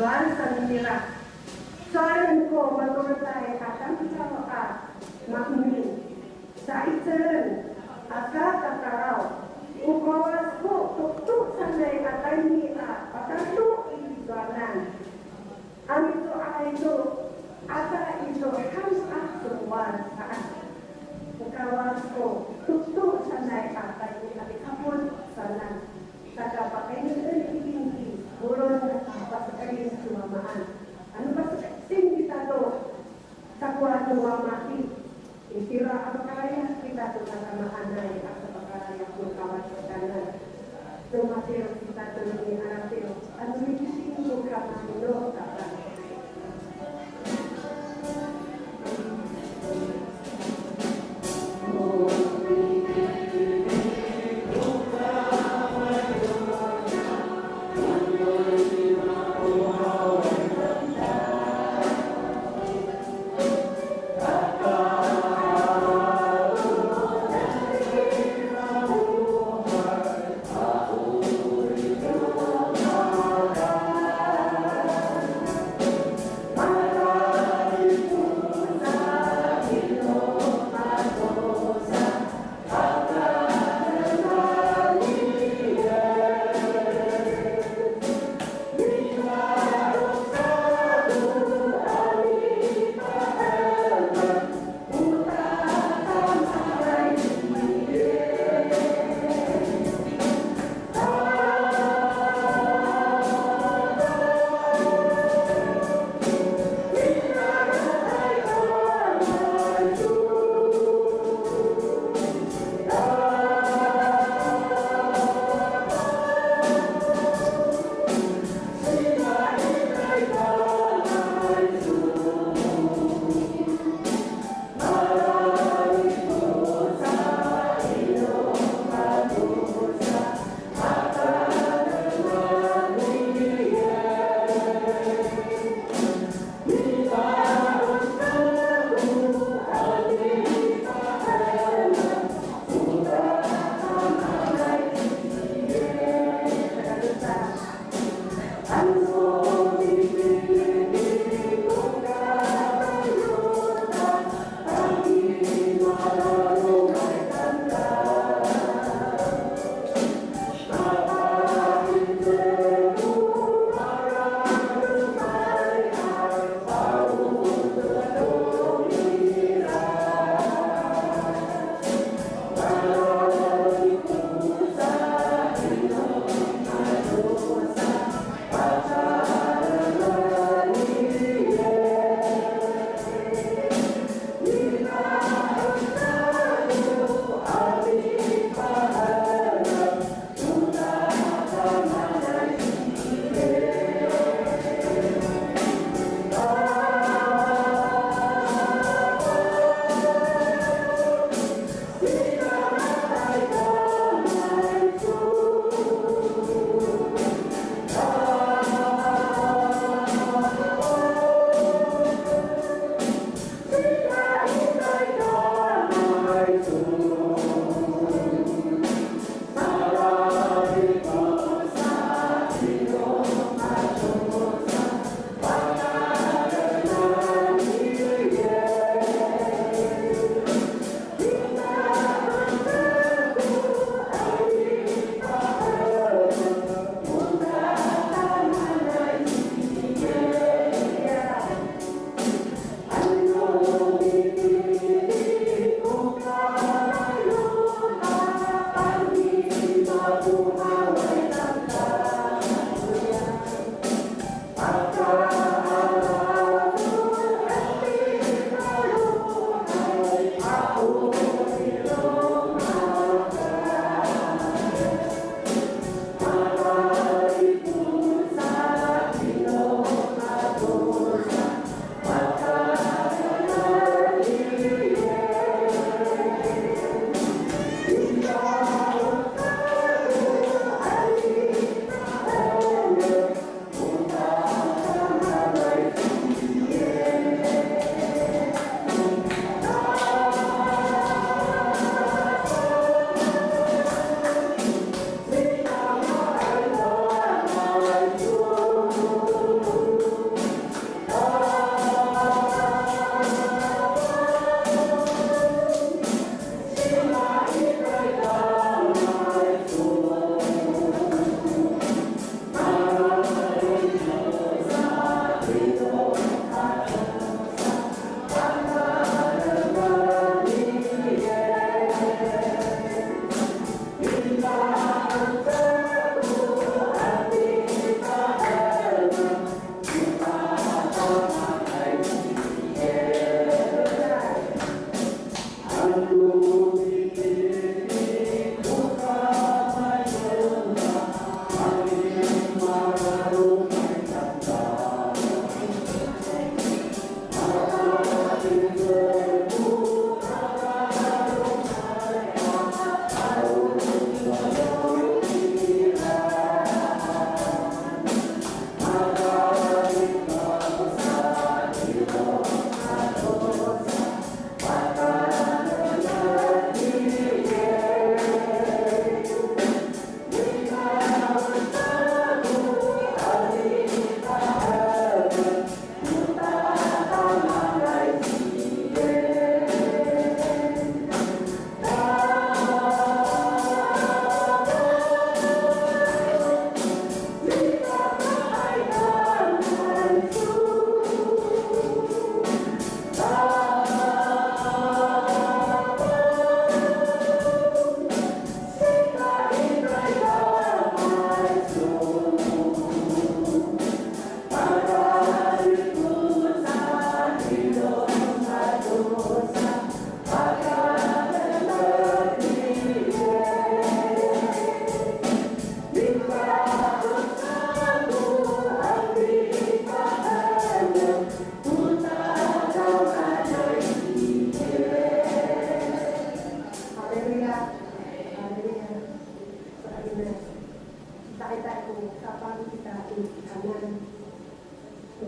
Tuhan sanira. Soalan ko matulay akan kita makmur. Sa itseren asa kakaraw. Ukawas ko tuktuk sanay atay ni patato ibanan. Ang ito ay ito ata ito hams aktuan saat. Ukawas ko tuktuk sanay atay ni kapon sanan. Tagapakai ini buron pasakain sumamaan. Ano ba sing kita to takwa tuwa mati. Itira apa kaya kita to samahan ay sa pagkaya ng kawan sa kanan. Tumatir kita to ni anatil. Ano ni sing ko ka no ta.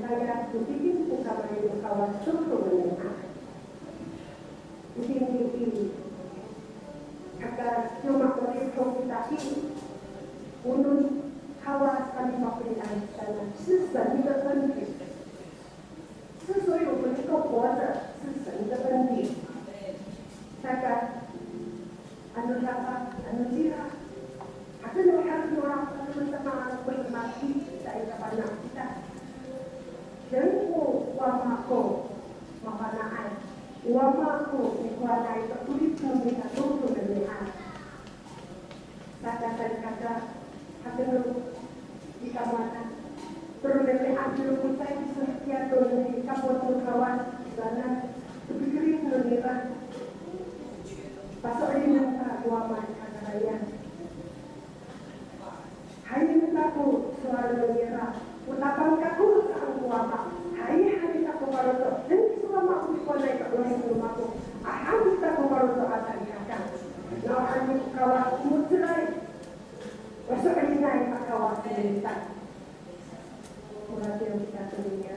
saya bikin utama yang kawan suku menengah. Ini agar cuma boleh komunikasi untuk kawasan pemerintahan sana sesuai dengan penting. Sesuai dengan kebuatan sesuai dengan penting. Saya anu dapat anu sirah. Ada orang bersama bermati dari kapan kita. Jengku wamako makanaan, wamako ikuanai tertulis memberikan untuk mendengar. Kata ada di kawasan. Bermendengar dulu saya setiap di kampung kawan sana berpikirin mendengar. Pasal ini nak wamai kata raya. Hari aku suara mengira, utapan kaku sang kuapa. Hari aku baru dan selama aku sekolah ke rumahku, hari aku baru ada di kakak. Nah hari kawan mutlai, besok ini naik kawan kita. Murah kita mengira.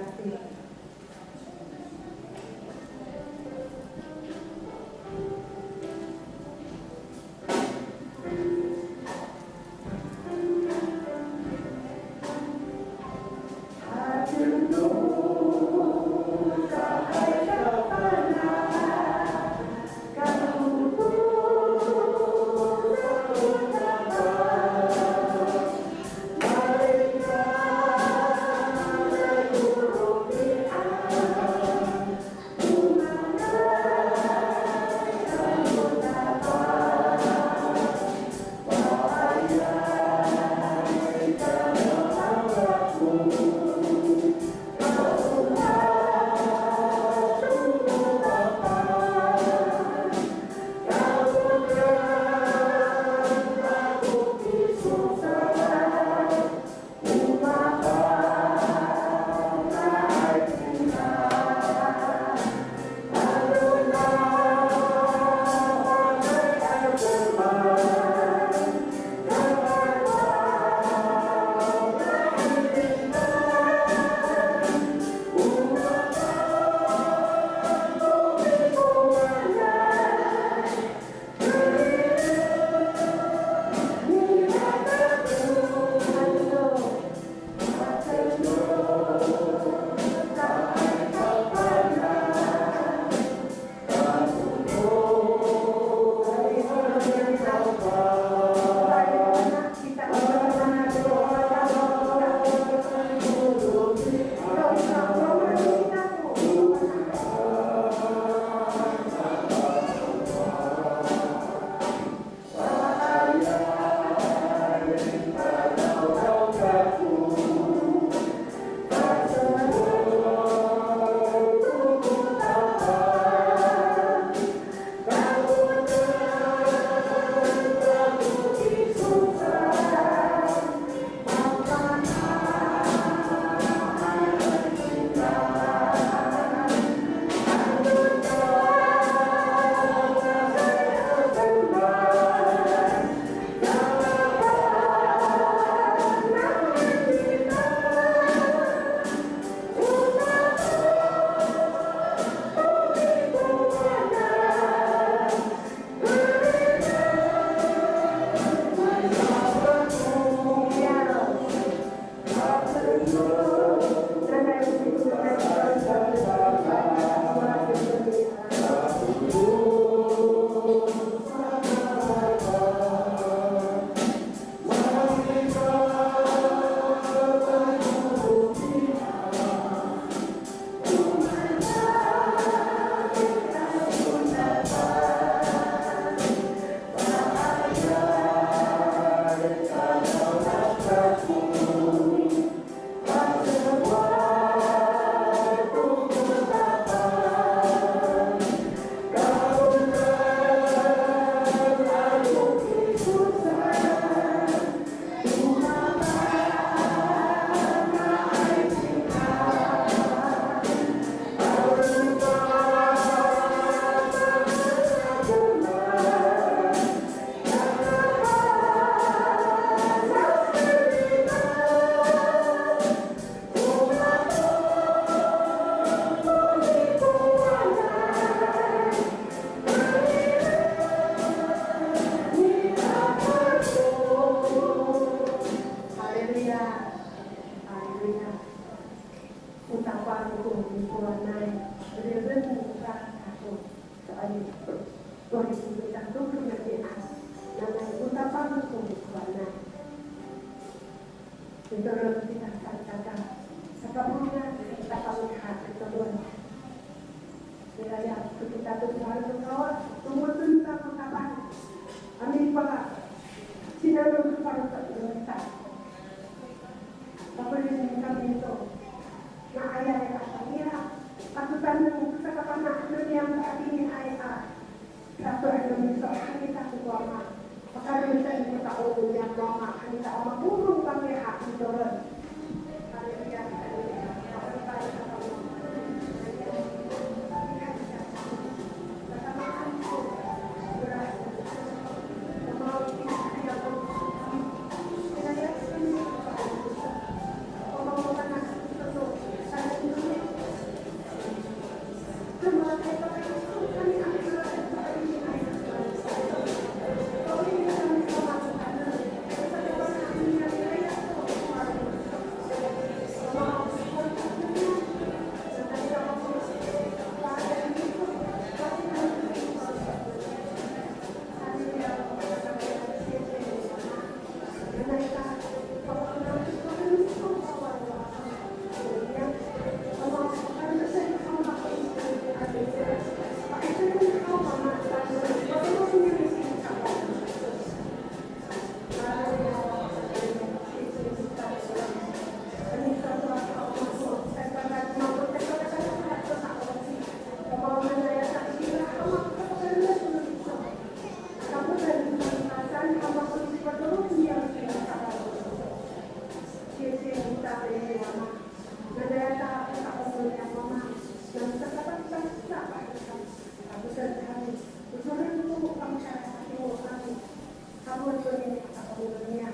Polonia,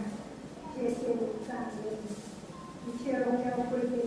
Ciesie Niczanie, i się robią płyty